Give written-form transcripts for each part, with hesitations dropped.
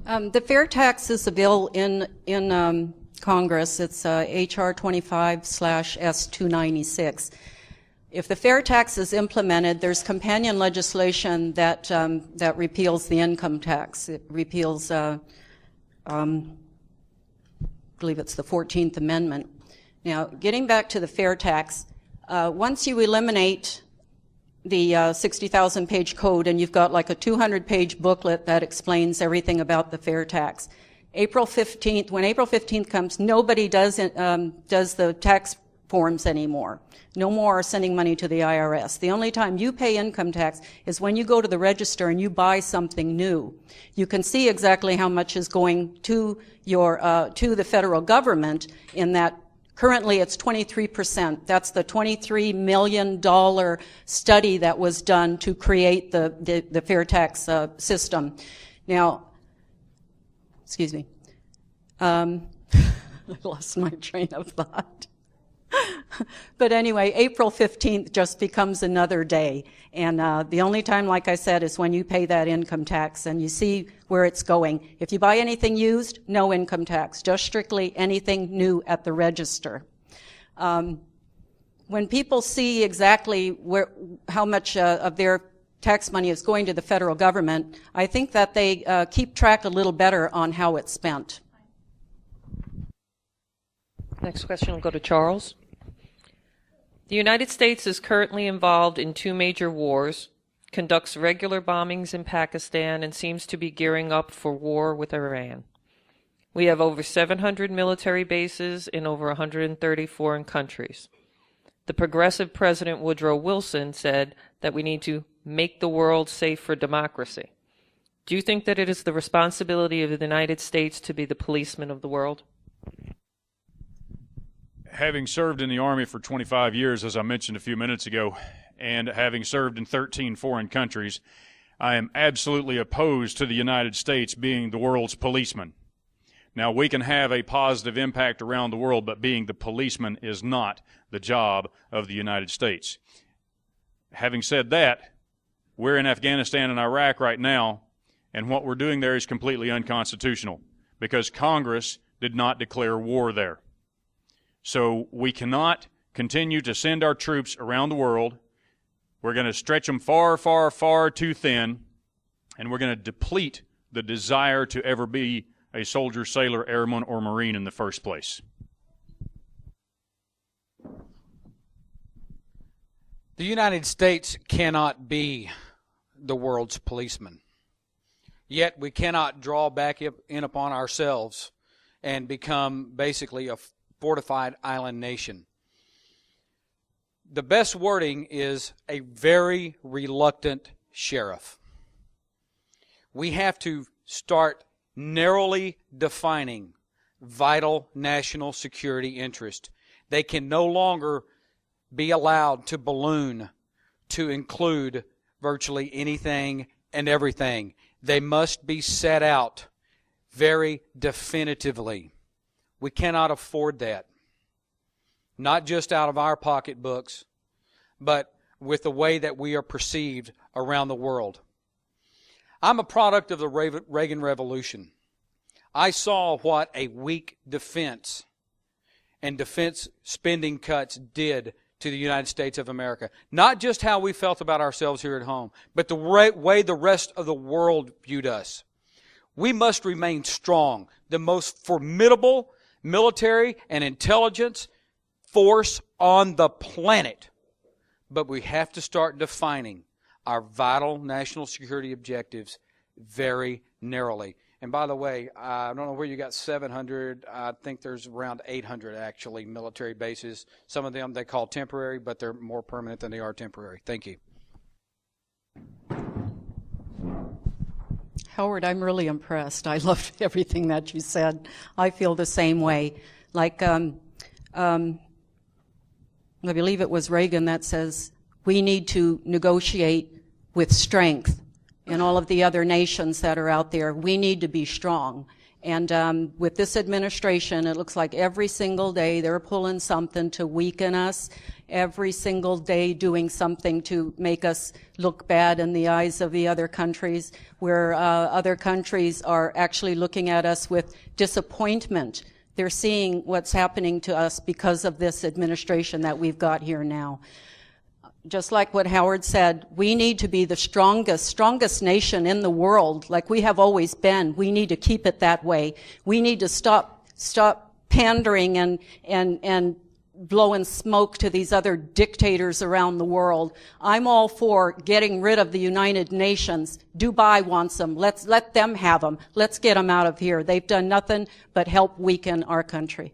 The fair tax is a bill in Congress. It's H.R. 25/S296. If the fair tax is implemented, there's companion legislation that repeals the income tax. It repeals, I believe it's the 14th Amendment. Now, getting back to the fair tax, once you eliminate the 60,000-page code, and you've got like a 200-page booklet that explains everything about the fair tax. April 15th, when April 15th comes, nobody does the tax forms anymore. No more sending money to the IRS. The only time you pay income tax is when you go to the register and you buy something new. You can see exactly how much is going to the federal government in that. Currently, it's 23%. That's the $23 million study that was done to create the fair tax system. Now, excuse me. I lost my train of thought. But anyway, April 15th just becomes another day. And the only time, like I said, is when you pay that income tax and you see where it's going. If you buy anything used, no income tax, just strictly anything new at the register. When people see exactly how much of their tax money is going to the federal government, I think that they keep track a little better on how it's spent. Next question will go to Charles. The United States is currently involved in 2 major wars, conducts regular bombings in Pakistan, and seems to be gearing up for war with Iran. We have over 700 military bases in over 130 foreign countries. The progressive President Woodrow Wilson said that we need to make the world safe for democracy. Do you think that it is the responsibility of the United States to be the policeman of the world? Having served in the Army for 25 years, as I mentioned a few minutes ago, and having served in 13 foreign countries, I am absolutely opposed to the United States being the world's policeman. Now, we can have a positive impact around the world, but being the policeman is not the job of the United States. Having said that, we're in Afghanistan and Iraq right now, and what we're doing there is completely unconstitutional because Congress did not declare war there. So we cannot continue to send our troops around the world. We're going to stretch them far, far, far too thin, and we're going to deplete the desire to ever be a soldier, sailor, airman, or Marine in the first place. The United States cannot be the world's policeman. Yet we cannot draw back in upon ourselves and become basically a fortified island nation. The best wording is a very reluctant sheriff. We have to start narrowly defining vital national security interest. They can no longer be allowed to balloon to include virtually anything and everything. They must be set out very definitively. We cannot afford that. Not just out of our pocketbooks, but with the way that we are perceived around the world. I'm a product of the Reagan Revolution. I saw what a weak defense and defense spending cuts did to the United States of America. Not just how we felt about ourselves here at home, but the way the rest of the world viewed us. We must remain strong, the most formidable military and intelligence force on the planet. But we have to start defining our vital national security objectives very narrowly. And by the way, I don't know where you got 700. I think there's around 800 actually military bases. Some of them they call temporary, but they're more permanent than they are temporary. Thank you. Howard, I'm really impressed. I loved everything that you said. I feel the same way. Like, I believe it was Reagan that says, we need to negotiate with strength. And all of the other nations that are out there, we need to be strong. And with this administration, it looks like every single day they're pulling something to weaken us, every single day doing something to make us look bad in the eyes of the other countries, where other countries are actually looking at us with disappointment. They're seeing what's happening to us because of this administration that we've got here now. Just like what Howard said, we need to be the strongest nation in the world, like we have always been. We need to keep it that way. We need to stop pandering and blowing smoke to these other dictators around the world. I'm all for getting rid of the United Nations. Dubai wants them. Let them have them. Let's get them out of here. They've done nothing but help weaken our country.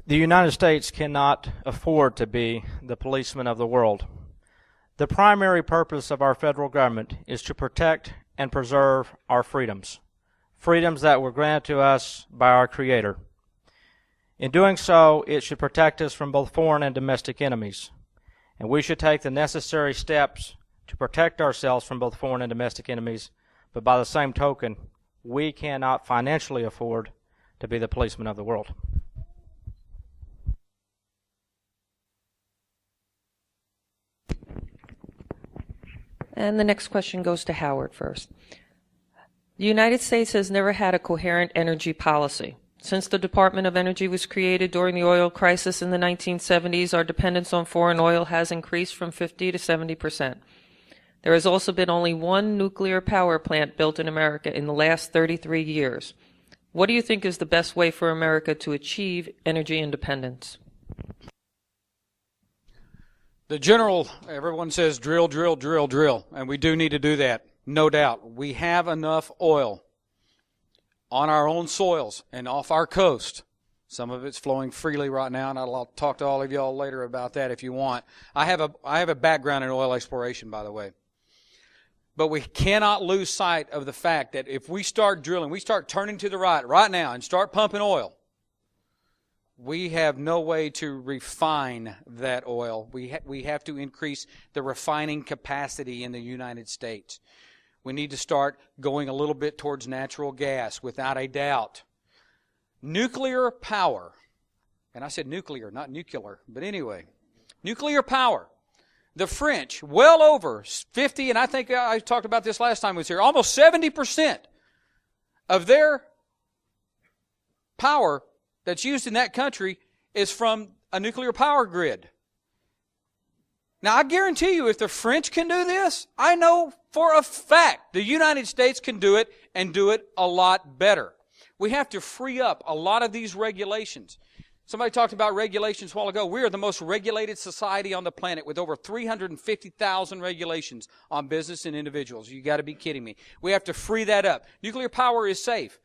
The United States cannot afford to be the policeman of the world. The primary purpose of our federal government is to protect and preserve our freedoms, freedoms that were granted to us by our Creator. In doing so, it should protect us from both foreign and domestic enemies, and we should take the necessary steps to protect ourselves from both foreign and domestic enemies, but by the same token, we cannot financially afford to be the policeman of the world. And the next question goes to Howard first. The United States has never had a coherent energy policy. Since the Department of Energy was created during the oil crisis in the 1970s, our dependence on foreign oil has increased from 50 to 70%. There has also been only one nuclear power plant built in America in the last 33 years. What do you think is the best way for America to achieve energy independence? The general, everyone says drill, drill, drill, drill, and we do need to do that, no doubt. We have enough oil on our own soils and off our coast. Some of it's flowing freely right now, and I'll talk to all of y'all later about that if you want. I have a background in oil exploration, by the way. But we cannot lose sight of the fact that if we start drilling, we start turning to the right now and start pumping oil, we have no way to refine that oil. We have to increase the refining capacity in the United States. We need to start going a little bit towards natural gas, without a doubt. Nuclear power, and I said nuclear, not nuclear, but anyway, nuclear power. The French, well over 50, and I think I talked about this last time I was here, almost 70% of their power that's used in that country is from a nuclear power grid. Now, I guarantee you, if the French can do this, I know for a fact the United States can do it, and do it a lot better. We have to free up a lot of these regulations. Somebody talked about regulations a while ago. We are the most regulated society on the planet, with over 350,000 regulations on business and individuals. You got to be kidding me. We have to free that up. Nuclear power is safe.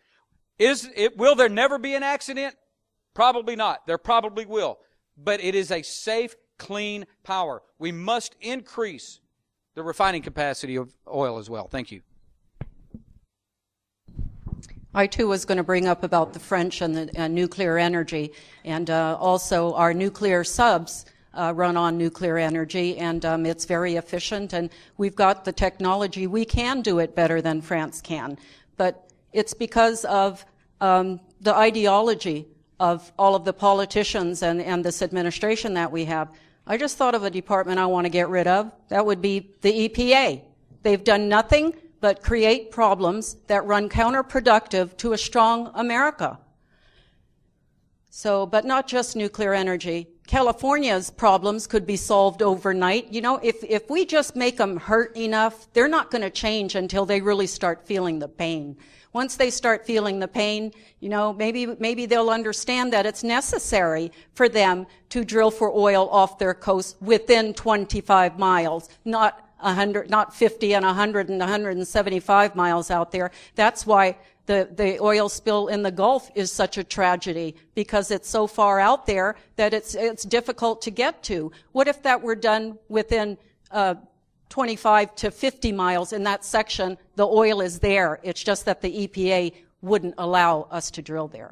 Will there never be an accident? Probably not. There probably will. But it is a safe, clean power. We must increase the refining capacity of oil as well. Thank you. I, too, was going to bring up about the French and the nuclear energy, and also our nuclear subs run on nuclear energy, and it's very efficient, and we've got the technology. We can do it better than France can, but it's because of the ideology of all of the politicians and this administration that we have. I just thought of a department I want to get rid of. That would be the EPA. They've done nothing but create problems that run counterproductive to a strong America. So, but not just nuclear energy. California's problems could be solved overnight. You know, if we just make them hurt enough, they're not going to change until they really start feeling the pain. Once they start feeling the pain, you know, maybe they'll understand that it's necessary for them to drill for oil off their coast within 25 miles, not 50 and 100 and 175 miles out there. That's why the oil spill in the Gulf is such a tragedy, because it's so far out there that it's difficult to get to. What if that were done within 25 to 50 miles in that section? The oil is there. It's just that the EPA wouldn't allow us to drill there.